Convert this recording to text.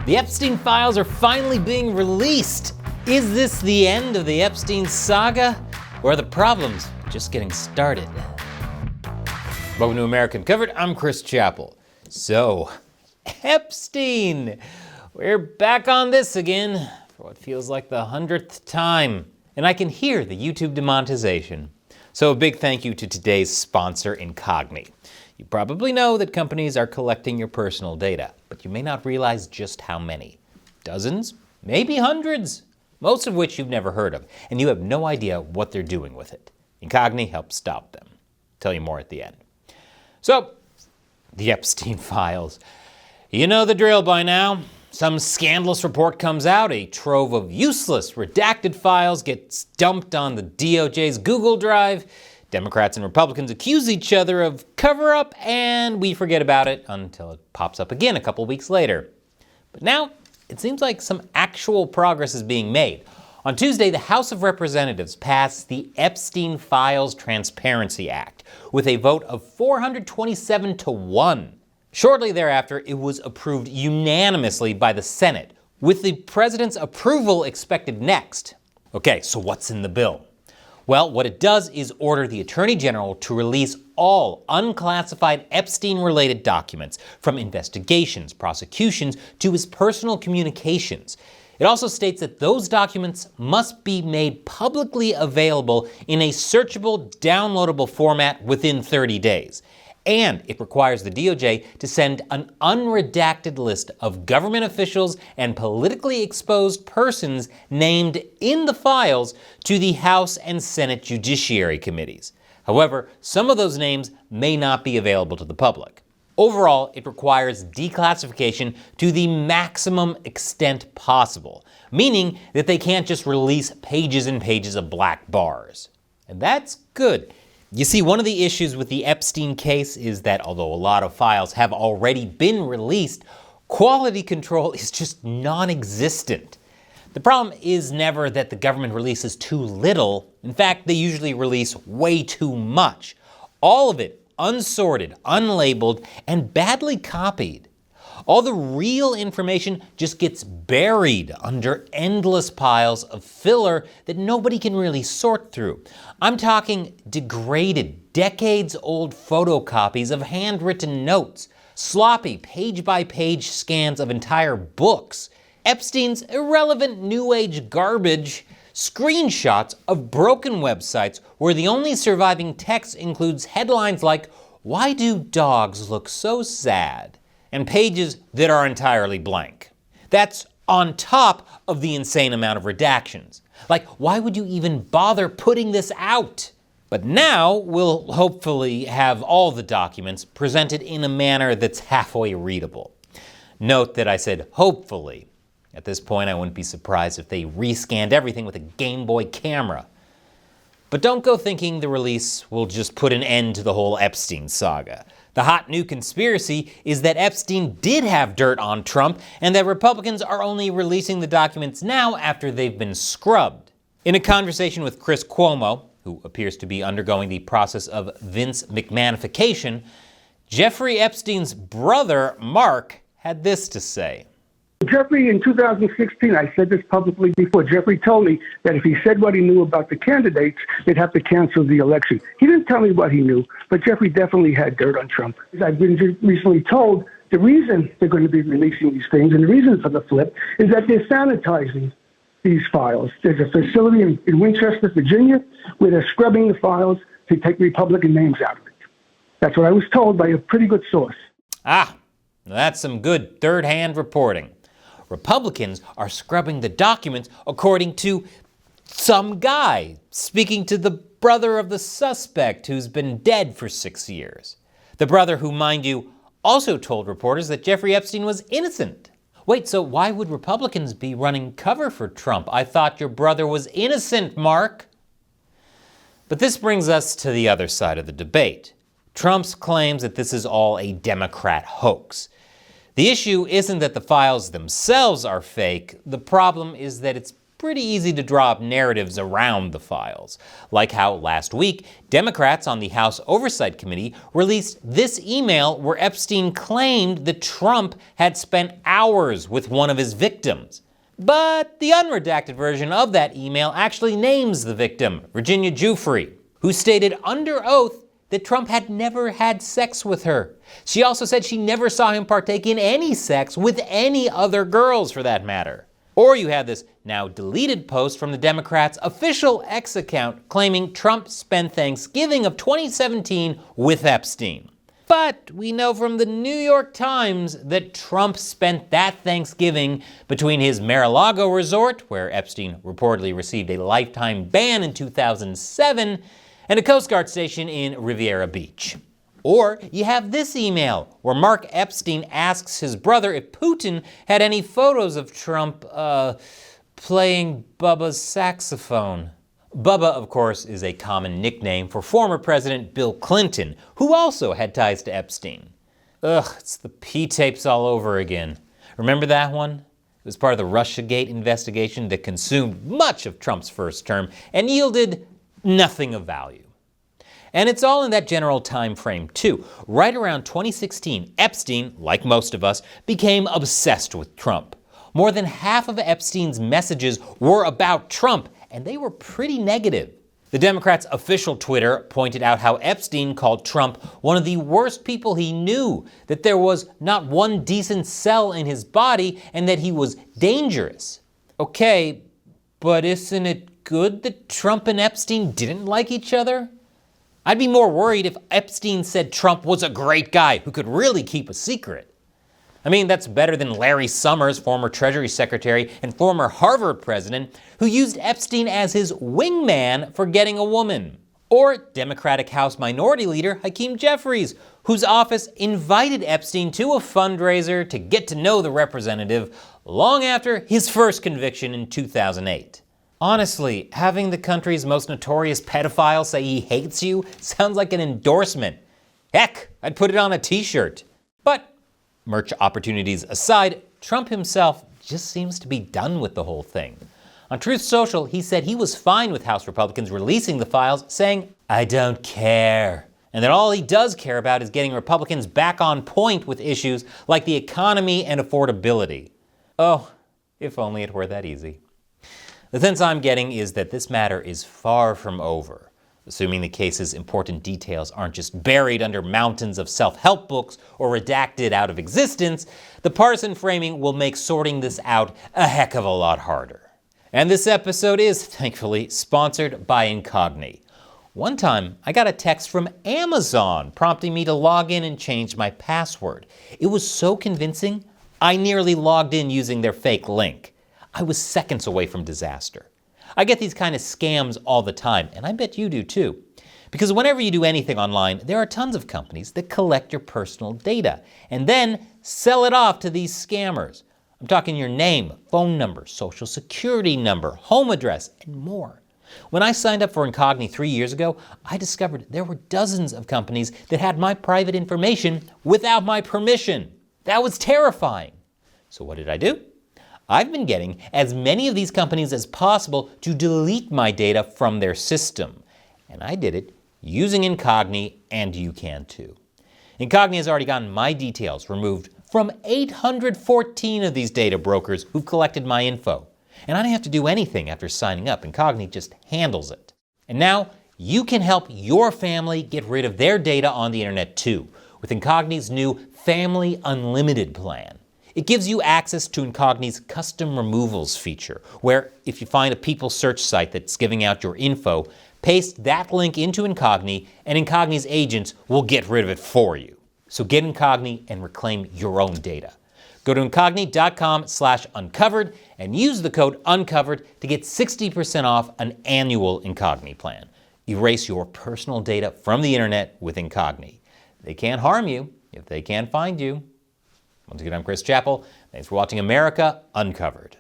The Epstein files are finally being released. Is this the end of the Epstein saga? Or are the problems just getting started? Welcome to American Covered, I'm Chris Chappell. So, Epstein! We're back on this again for what feels like the 100th time. And I can hear the YouTube demonetization. So a big thank you to today's sponsor, Incogni. You probably know that companies are collecting your personal data, but you may not realize just how many. Dozens, maybe hundreds, most of which you've never heard of, and you have no idea what they're doing with it. Incogni helps stop them. I'll tell you more at the end. So, the Epstein files. You know the drill by now. Some scandalous report comes out, a trove of useless, redacted files gets dumped on the DOJ's Google Drive, Democrats and Republicans accuse each other of cover-up, and we forget about it until it pops up again a couple weeks later. But now, it seems like some actual progress is being made. On Tuesday, the House of Representatives passed the Epstein Files Transparency Act with a vote of 427 to 1. Shortly thereafter, it was approved unanimously by the Senate, with the president's approval expected next. Okay, so what's in the bill? Well, what it does is order the Attorney General to release all unclassified Epstein-related documents, from investigations, prosecutions, to his personal communications. It also states that those documents must be made publicly available in a searchable, downloadable format within 30 days. And it requires the DOJ to send an unredacted list of government officials and politically exposed persons named in the files to the House and Senate Judiciary Committees. However, some of those names may not be available to the public. Overall, it requires declassification to the maximum extent possible, meaning that they can't just release pages and pages of black bars. And that's good. You see, one of the issues with the Epstein case is that although a lot of files have already been released, quality control is just non-existent. The problem is never that the government releases too little. In fact, they usually release way too much. All of it unsorted, unlabeled, and badly copied. All the real information just gets buried under endless piles of filler that nobody can really sort through. I'm talking degraded, decades-old photocopies of handwritten notes, sloppy page-by-page scans of entire books, Epstein's irrelevant New Age garbage, screenshots of broken websites where the only surviving text includes headlines like, "Why do dogs look so sad?" and pages that are entirely blank. That's on top of the insane amount of redactions. Like, why would you even bother putting this out? But now we'll hopefully have all the documents presented in a manner that's halfway readable. Note that I said hopefully. At this point, I wouldn't be surprised if they rescanned everything with a Game Boy camera. But don't go thinking the release will just put an end to the whole Epstein saga. The hot new conspiracy is that Epstein did have dirt on Trump and that Republicans are only releasing the documents now after they've been scrubbed. In a conversation with Chris Cuomo, who appears to be undergoing the process of Vince McMahonification, Jeffrey Epstein's brother, Mark, had this to say. Jeffrey, in 2016, I said this publicly before, Jeffrey told me that if he said what he knew about the candidates, they'd have to cancel the election. He didn't tell me what he knew, but Jeffrey definitely had dirt on Trump. I've been recently told the reason they're going to be releasing these things and the reason for the flip is that they're sanitizing these files. There's a facility in Winchester, Virginia, where they're scrubbing the files to take Republican names out of it. That's what I was told by a pretty good source. That's some good third-hand reporting. Republicans are scrubbing the documents according to some guy speaking to the brother of the suspect who's been dead for 6 years. The brother who, mind you, also told reporters that Jeffrey Epstein was innocent. Wait, so why would Republicans be running cover for Trump? I thought your brother was innocent, Mark. But this brings us to the other side of the debate. Trump's claims that this is all a Democrat hoax. The issue isn't that the files themselves are fake. The problem is that it's pretty easy to draw up narratives around the files. Like how last week, Democrats on the House Oversight Committee released this email where Epstein claimed that Trump had spent hours with one of his victims. But the unredacted version of that email actually names the victim, Virginia Giuffre, who stated under oath that Trump had never had sex with her. She also said she never saw him partake in any sex with any other girls, for that matter. Or you have this now deleted post from the Democrats' official X account claiming Trump spent Thanksgiving of 2017 with Epstein. But we know from the New York Times that Trump spent that Thanksgiving between his Mar-a-Lago resort, where Epstein reportedly received a lifetime ban in 2007, and a Coast Guard station in Riviera Beach. Or you have this email where Mark Epstein asks his brother if Putin had any photos of Trump playing Bubba's saxophone. Bubba, of course, is a common nickname for former President Bill Clinton, who also had ties to Epstein. Ugh, it's the P-tapes all over again. Remember that one? It was part of the Russiagate investigation that consumed much of Trump's first term and yielded nothing of value. And it's all in that general time frame, too. Right around 2016, Epstein, like most of us, became obsessed with Trump. More than half of Epstein's messages were about Trump, and they were pretty negative. The Democrats' official Twitter pointed out how Epstein called Trump one of the worst people he knew, that there was not one decent cell in his body, and that he was dangerous. Okay, but isn't it good that Trump and Epstein didn't like each other? I'd be more worried if Epstein said Trump was a great guy who could really keep a secret. I mean, that's better than Larry Summers, former Treasury Secretary and former Harvard president, who used Epstein as his wingman for getting a woman. Or Democratic House Minority Leader Hakeem Jeffries, whose office invited Epstein to a fundraiser to get to know the representative long after his first conviction in 2008. Honestly, having the country's most notorious pedophile say he hates you sounds like an endorsement. Heck, I'd put it on a t-shirt. But merch opportunities aside, Trump himself just seems to be done with the whole thing. On Truth Social, he said he was fine with House Republicans releasing the files, saying, "I don't care," and that all he does care about is getting Republicans back on point with issues like the economy and affordability. Oh, if only it were that easy. The sense I'm getting is that this matter is far from over, assuming the case's important details aren't just buried under mountains of self-help books or redacted out of existence. The partisan framing will make sorting this out a heck of a lot harder. And this episode is, thankfully, sponsored by Incogni. One time, I got a text from Amazon prompting me to log in and change my password. It was so convincing, I nearly logged in using their fake link. I was seconds away from disaster. I get these kind of scams all the time, and I bet you do too. Because whenever you do anything online, there are tons of companies that collect your personal data and then sell it off to these scammers. I'm talking your name, phone number, social security number, home address, and more. When I signed up for Incogni 3 years ago, I discovered there were dozens of companies that had my private information without my permission. That was terrifying. So what did I do? I've been getting as many of these companies as possible to delete my data from their system. And I did it using Incogni, and you can too. Incogni has already gotten my details removed from 814 of these data brokers who've collected my info. And I don't have to do anything after signing up. Incogni just handles it. And now you can help your family get rid of their data on the internet too, with Incogni's new Family Unlimited plan. It gives you access to Incogni's custom removals feature, where if you find a people search site that's giving out your info, paste that link into Incogni, and Incogni's agents will get rid of it for you. So get Incogni and reclaim your own data. Go to incogni.com/uncovered and use the code UNCOVERED to get 60% off an annual Incogni plan. Erase your personal data from the internet with Incogni. They can't harm you if they can't find you. Once again, I'm Chris Chappell. Thanks for watching America Uncovered.